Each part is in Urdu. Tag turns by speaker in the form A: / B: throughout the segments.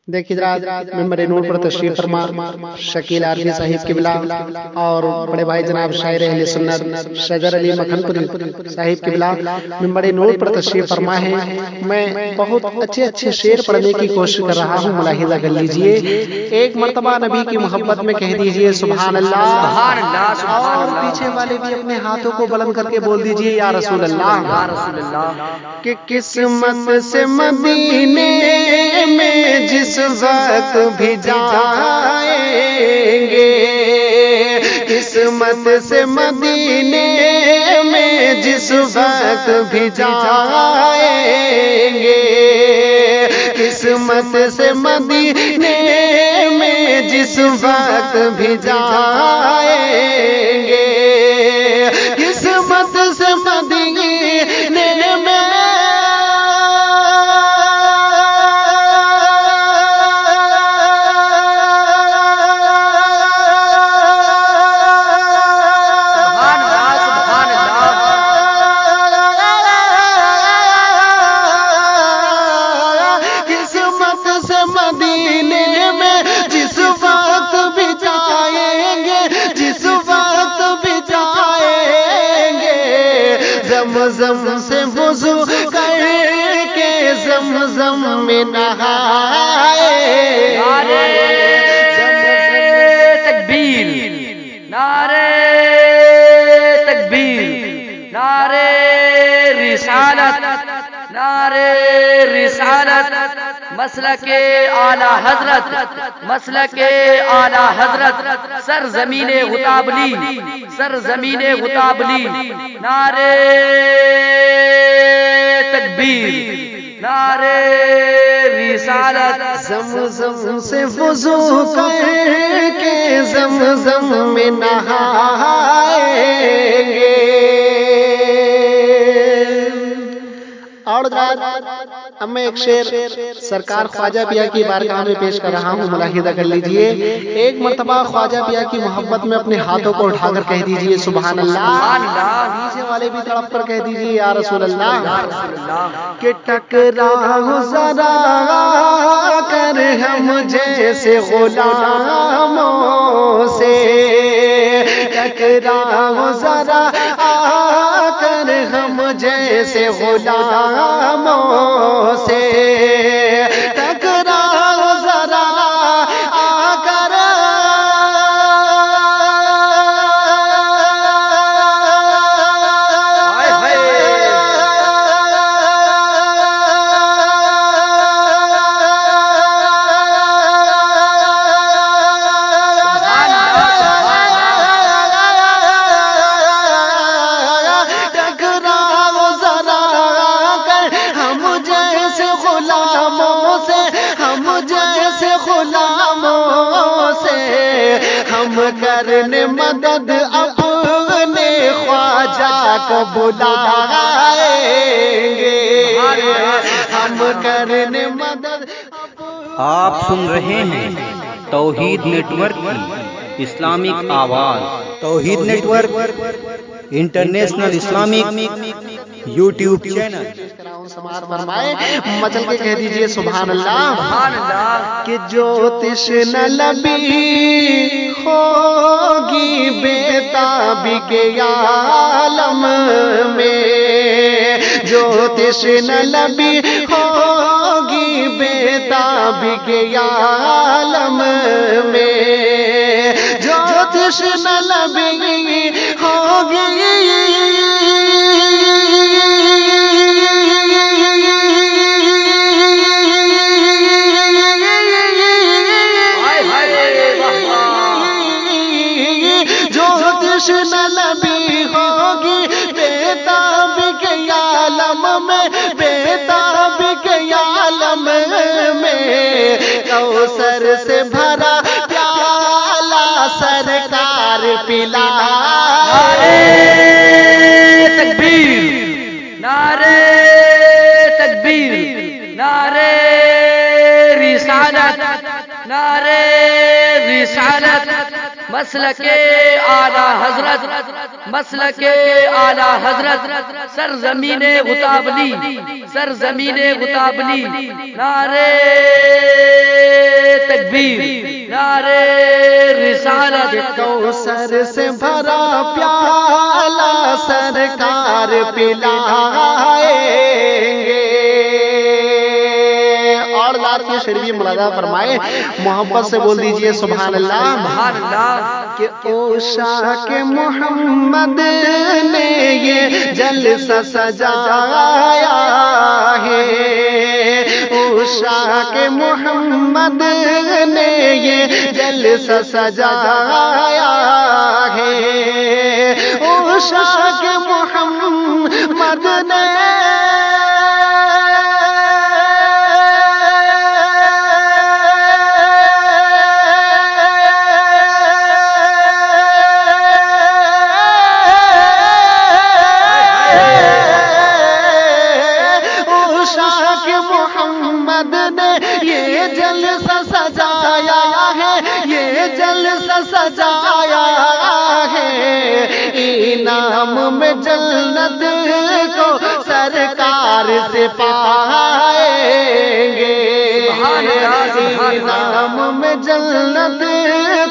A: دیکھیے جناب ممبر نور پر تشریف فرما شکیل عارفی صاحب قبلہ اور بڑے بھائی جناب شاعر اہل سنت شجر علی مکھن پوری صاحب قبلہ ممبر نور پر تشریف فرما ہے۔ میں بہت اچھے شعر پڑھنے کی کوشش کر رہا ہوں، ملاحظہ کر لیجئے۔ ایک مرتبہ نبی کی محبت میں کہہ دیجئے سبحان اللہ، اور پیچھے والے بھی اپنے ہاتھوں کو بلند کر کے بول دیجئے یا رسول اللہ۔ کہ قسمت سے مدینے میں جس وقت بھی جائیں گے، قسمت سے مدینے میں جس وقت بھی جائیں گے، قسمت سے مدینے میں جس وقت بھی جائیں گے، قسمت سے مدینے میں زمزم سے وضو کر کے زمزم میں نہائے،
B: نعرے تکبیر، نعرے تکبیر، نعرے رسالت، نعرے رسالت، مسلک اعلی حضرت، مسلک اعلی حضرت، سرزمین غطابلی، سرزمین غطابلی، نعرے تکبیر، نعرے رسالت۔
A: زمزم سے وضو کر کے زمزم میں نہائیں گے۔ اور اب میں ایک شعر سرکار خواجہ پیا کی بارگاہ میں پیش کر رہا ہوں، ملاحظہ کر لیجئے۔ ایک مرتبہ خواجہ پیا کی محبت میں اپنے ہاتھوں کو اٹھا کر کہہ دیجئے سبحان اللہ، نیچے والے بھی تڑپ کر کہہ دیجئے یا رسول اللہ۔ کہ ٹکراؤ ذرا کر ہم جیسے غلاموں سے، ٹکراؤ ذرا کر ہم جیسے غلاموں سے، ٹکراؤ ذرا کر کرنے مدد اپنے خواجہ کو بلائیں گے، ہم کرنے مدد۔
C: آپ سن رہے ہیں توحید نیٹ ورک کی اسلامک آواز، Tawheed network international Islamic YouTube channel.
A: سماعت فرمائے، مچل کے کہہ دیجئے سبحان اللہ۔ کہ جو تشنہ لبی ہوگی بیتابی کے عالم میں، جو تشنہ لبی ہوگی بیتابی کے عالم میں، جو تشنہ لبی ہوگی تشنہ لبی ہوگی بیتاب کے عالم میں، بیتاب کے عالم میں، کوثر سے بھرا پیالہ سرکار پلائے۔
B: نعرے تکبیر، نعرے تکبیر، نعرے رسالت، نعرے رسالت، مسلک اعلی حضرت، مسلک اعلی حضرت، سرزمین غطابلی، سرزمین غطابلی، نعرے نعرے رسالت
A: کوثر سے بھرا پیالہ سرکار پلائیں گے. اور ذات کی شریف ملاحظہ فرمائے, محبت سے بول دیجئے سبحان اللہ.
B: سبحان اللہ.
A: کہ اوشا کے محمد نے یہ جلسہ سجایا ہے, اوشا کے محمد نے یہ جلسہ سجایا ہے, اوشا کے محمد نے سجایا ہے, انعام میں جنت کو سرکار سے پائیں گے, انعام میں جنت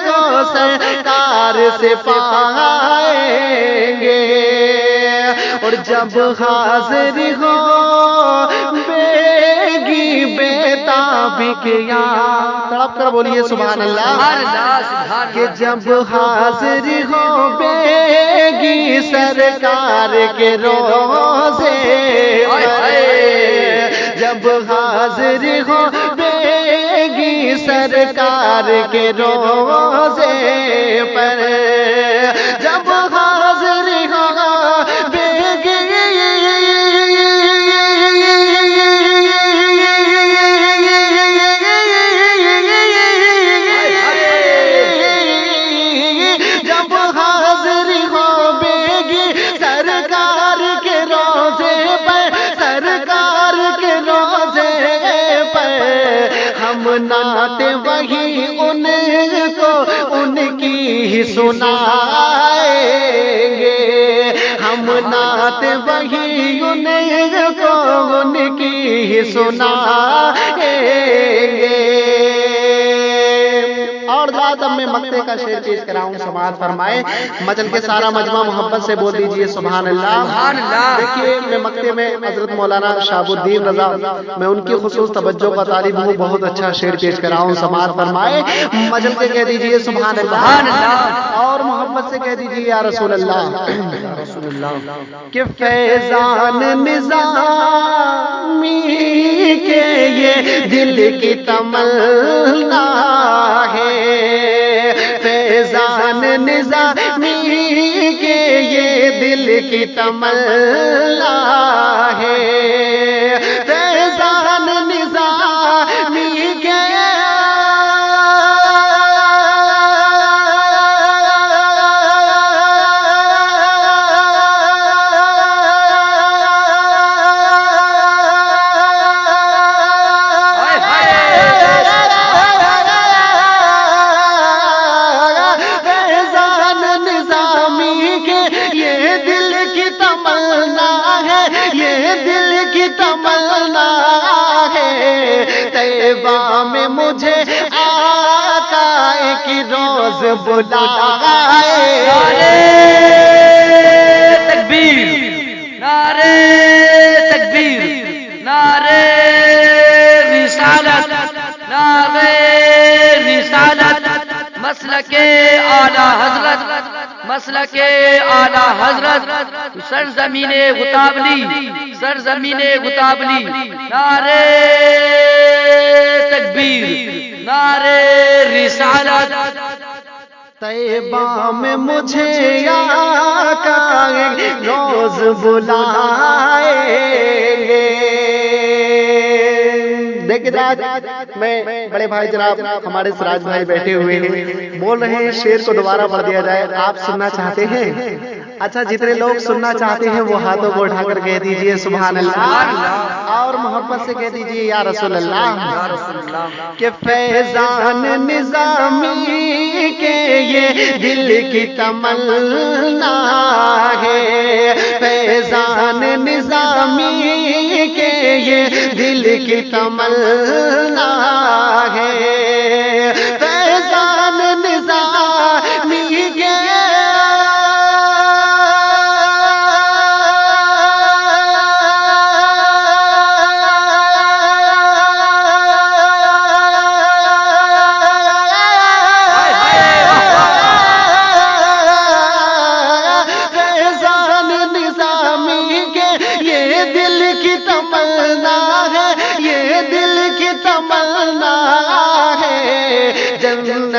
A: کو سرکار سے پائیں گے. اور جب حاضر ہو بیگی بیتابی کیا, تڑپ کر بولیے سبحان اللہ. کہ جب حاضر ہو بیگی سرکار کے روزے پر, جب حاضر ہو بیگی سرکار کے روزے پر, جب حاضر ہو بیگی نعت وہی ان کو ان کی ہی سنائیں گے, ہم نعت وہی ان کو ان کی ہی سنائیں گے. اور ذات اب میں مقطع کا شعر پیش کراؤں, سماعت فرمائے. مجل کے سارا مجمع محبت سے بول دیجئے سبحان اللہ. دیکھیے میں مقطع میں حضرت مولانا شہاب الدین رضا, میں ان کی خصوص توجہ کا طالب ہوں, بہت اچھا شعر پیش کراؤں, سماعت فرمائے. مجل سے کہہ دیجئے سبحان اللہ, اور محبت سے کہہ دیجئے یا رسول اللہ. کہ فیضان نظامی کے یہ دل کی تمنا ہے, فیضان نظامی کے یہ دل کی تمنا ہے, فیضان نظامی کے میں مجھے آقا کی روز بلائے.
B: نعرے تکبیر, نعرے تکبیر, نعرے رسالت, نعرے رسالت. مسلک اعلی حضرت, مسلک اعلی حضرت, سرزمین غطابلی, سرزمین غطابلی. نعرے تکبیر, نعرے رسالت.
A: طیبہ میں مجھے آقا روز بلائیں گے. دیکھیں میں بڑے بھائی جناب ہمارے سراج بھائی بیٹھے ہوئے ہیں, بول رہے ہیں شعر کو دوبارہ پڑھ دیا جائے, آپ سننا چاہتے ہیں؟ اچھا جتنے لوگ سننا چاہتے ہیں وہ ہاتھوں کو اٹھا کر کہہ دیجئے سبحان اللہ, اور محبت سے کہہ دیجئے یا رسول اللہ. کہ فیضان نظامی کے یہ دل کی تمنا ہے, فیضان نظامی کے یہ دل کی تمنا ہے, فیضان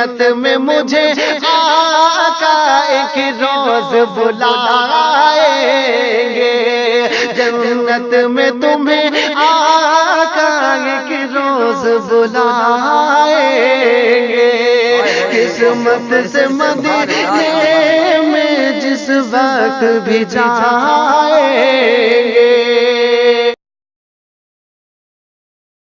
A: جنت میں مجھے آقا ایک روز بلائیں گے، جنت میں تمہیں آقا ایک روز بلائیں گے، قسمت سے مدینے میں جس وقت بھی جائیں گے۔